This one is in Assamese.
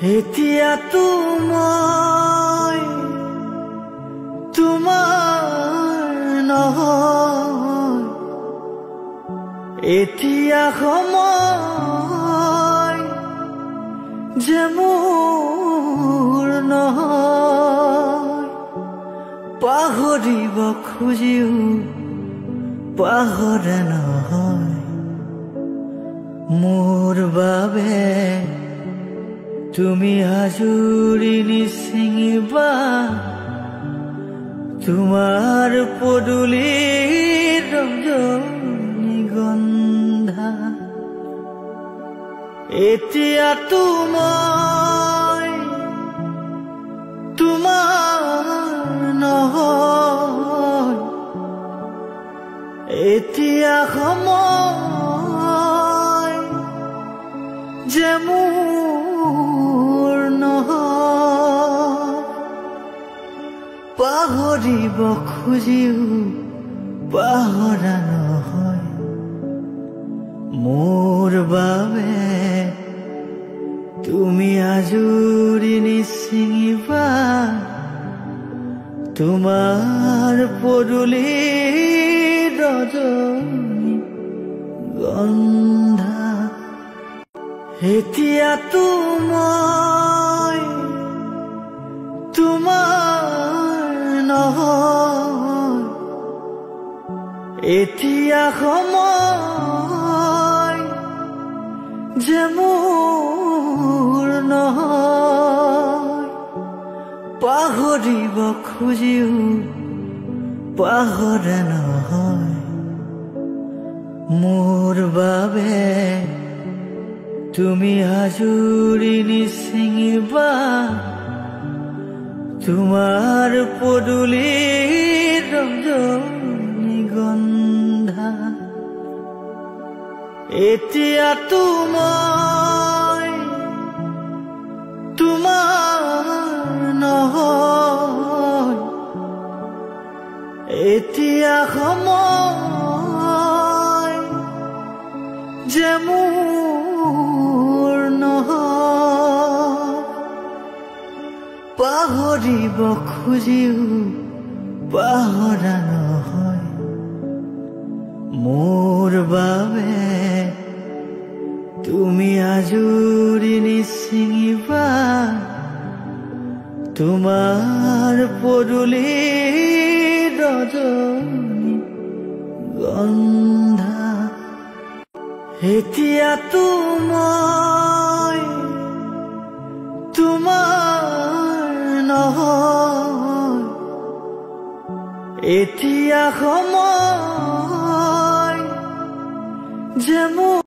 এতিয়া মই তোমাৰ নহয়, এতিয়া সময় যে মোৰ নহয়। পাহৰিব খুজিও পাহৰা নহয়, মোৰ বাবে তুমি আজুৰি নিছিঙিবা তোমাৰ পদূলিৰ ৰজনীগন্ধা। এতিয়া মই তোমাৰ নহয়, এতিয়া সময় যে মোৰ নহয়। পাহৰিব খুজিও পাহৰা নহয়, মোৰ বাবে তুমি আজুৰি নিছিঙিবা তোমাৰ পদূলিৰ ৰজনীগন্ধা। এতিয়া মই তোমাৰ নহয়, এতিয়া সময় যে মোৰ নহয়। পাহৰিব খুজিও পাহৰা নহয়, মোৰ বাবে তুমি আজুৰি নিছিঙিবা তোমাৰ পদূলিৰ ৰজনীগন্ধা। এতিয়া মই তোমাৰ নহয়, এতিয়া সময় যে মোৰ নহয়। পাহৰিব খুজিও পাহৰা নহয়, মোৰ বাবে তুমি আজুৰি নিছিঙিবা তোমাৰ পদূলিৰ ৰজনীগন্ধা। এতিয়া মই তোমাৰ নহয়, এতিয়া সময় যে মোৰ